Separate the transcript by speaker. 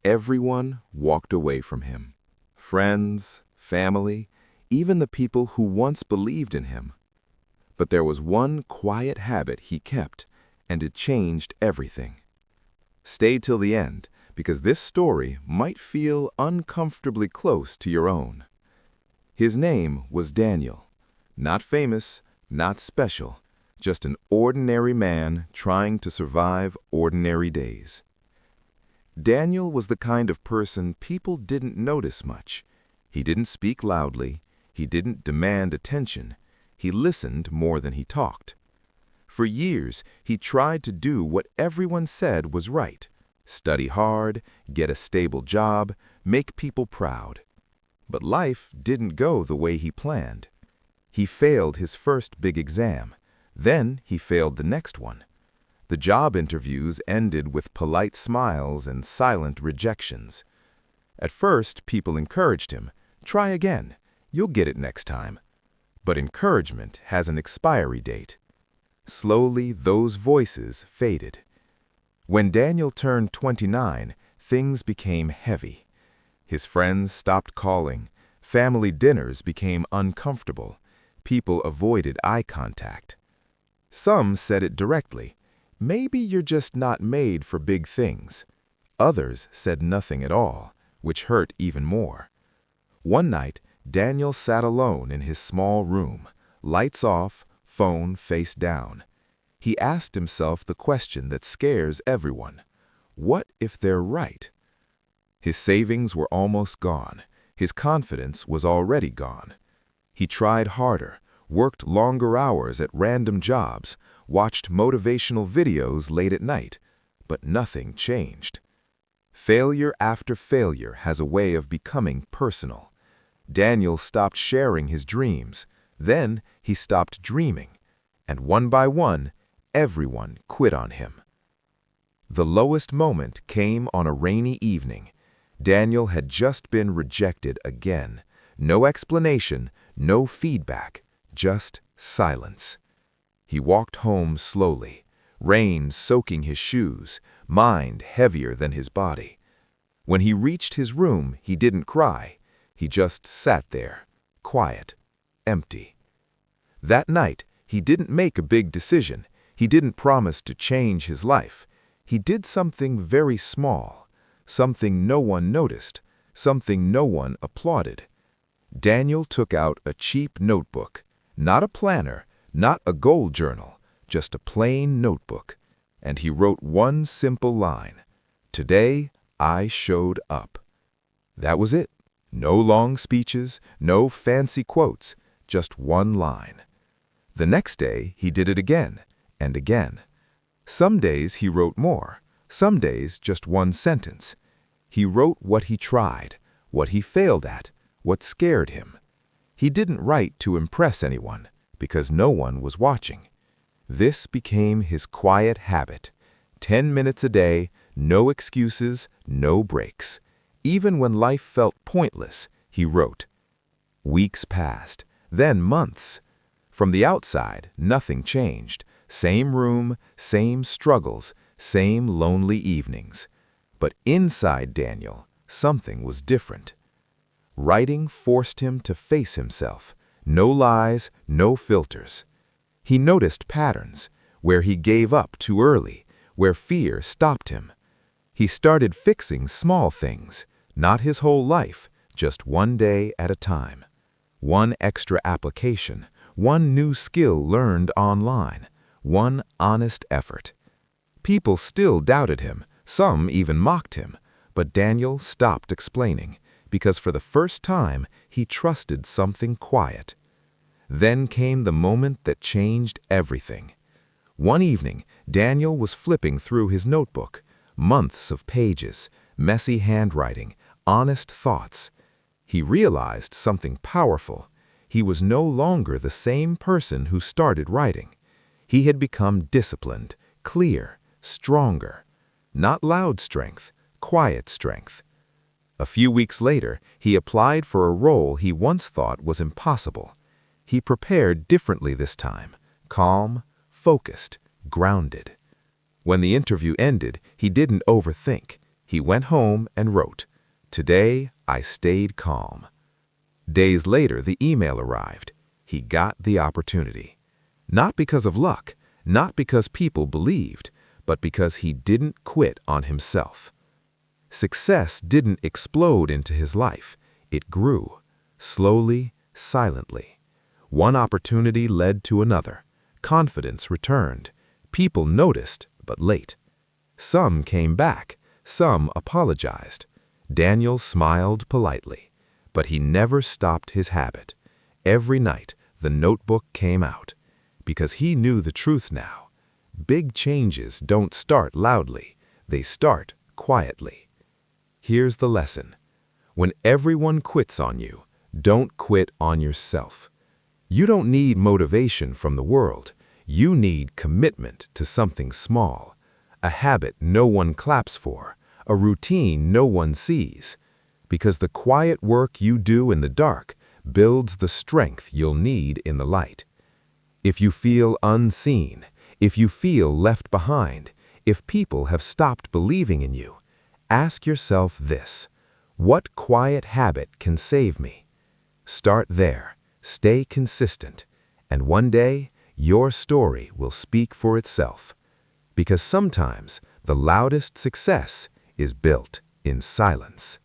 Speaker 1: Everyone walked away from him. Friends, family, even the people who once believed in him. But there was one quiet habit he kept, and it changed everything. Stay till the end, because this story might feel uncomfortably close to your own. His name was Daniel. Not famous, not special, just an ordinary man trying to survive ordinary days. Daniel was the kind of person people didn't notice much. He didn't speak loudly. He didn't demand attention. He listened more than he talked. For years, he tried to do what everyone said was right. Study hard, get a stable job, make people proud. But life didn't go the way he planned. He failed his first big exam. Then he failed the next one. The job interviews ended with polite smiles and silent rejections. At first, people encouraged him. Try again. You'll get it next time. But encouragement has an expiry date. Slowly, those voices faded. When Daniel turned 29, things became heavy. His friends stopped calling. Family dinners became uncomfortable. People avoided eye contact. Some said it directly. Maybe you're just not made for big things. Others said nothing at all, which hurt even more. One night, Daniel sat alone in his small room, lights off, phone face down. He asked himself the question that scares everyone. What if they're right? His savings were almost gone. His confidence was already gone. He tried harder, worked longer hours at random jobs, watched motivational videos late at night, but nothing changed. Failure after failure has a way of becoming personal. Daniel stopped sharing his dreams. Then he stopped dreaming. And one by one, everyone quit on him. The lowest moment came on a rainy evening. Daniel had just been rejected again. No explanation, no feedback, just silence. He walked home slowly, rain soaking his shoes, mind heavier than his body. When he reached his room, he didn't cry. He just sat there, quiet, empty. That night, he didn't make a big decision. He didn't promise to change his life. He did something very small, something no one noticed, something no one applauded. Daniel took out a cheap notebook, not a planner, not a goal journal, just a plain notebook, and he wrote one simple line. Today, I showed up. That was it. No long speeches, no fancy quotes, just one line. The next day, he did it again and again. Some days he wrote more, some days just one sentence. He wrote what he tried, what he failed at, what scared him. He didn't write to impress anyone, because no one was watching. This became his quiet habit. 10 minutes a day, no excuses, no breaks. Even when life felt pointless, he wrote. Weeks passed, then months. From the outside, nothing changed. Same room, same struggles, same lonely evenings. But inside Daniel, something was different. Writing forced him to face himself. No lies, no filters. He noticed patterns, where he gave up too early, where fear stopped him. He started fixing small things, not his whole life, just one day at a time. One extra application, one new skill learned online, one honest effort. People still doubted him, some even mocked him, but Daniel stopped explaining, because for the first time he trusted something quiet. Then came the moment that changed everything. One evening, Daniel was flipping through his notebook, months of pages, messy handwriting, honest thoughts. He realized something powerful. He was no longer the same person who started writing. He had become disciplined, clear, stronger. Not loud strength, quiet strength. A few weeks later, he applied for a role he once thought was impossible. He prepared differently this time, calm, focused, grounded. When the interview ended, he didn't overthink.
Speaker 2: He went home and wrote, "Today I stayed calm." Days later, the email arrived. He got the opportunity. Not because of luck, not because people believed, but because he didn't quit on himself. Success didn't explode into his life. It grew, slowly, silently. One opportunity led to another. Confidence returned. People noticed, but late. Some came back. Some apologized. Daniel smiled politely, but he never stopped his habit. Every night, the notebook came out, because he knew the truth now. Big changes don't start loudly. They start quietly. Here's the lesson. When everyone quits on you, don't quit on yourself. You don't need motivation from the world. You need commitment to something small, a habit no one claps for, a routine no one sees. Because the quiet work you do in the dark builds the strength you'll need in the light. If you feel unseen, if you feel left behind, if people have stopped believing in you, ask yourself this: what quiet habit can save me? Start there, stay consistent, and one day your story will speak for itself. Because sometimes the loudest success is built in silence.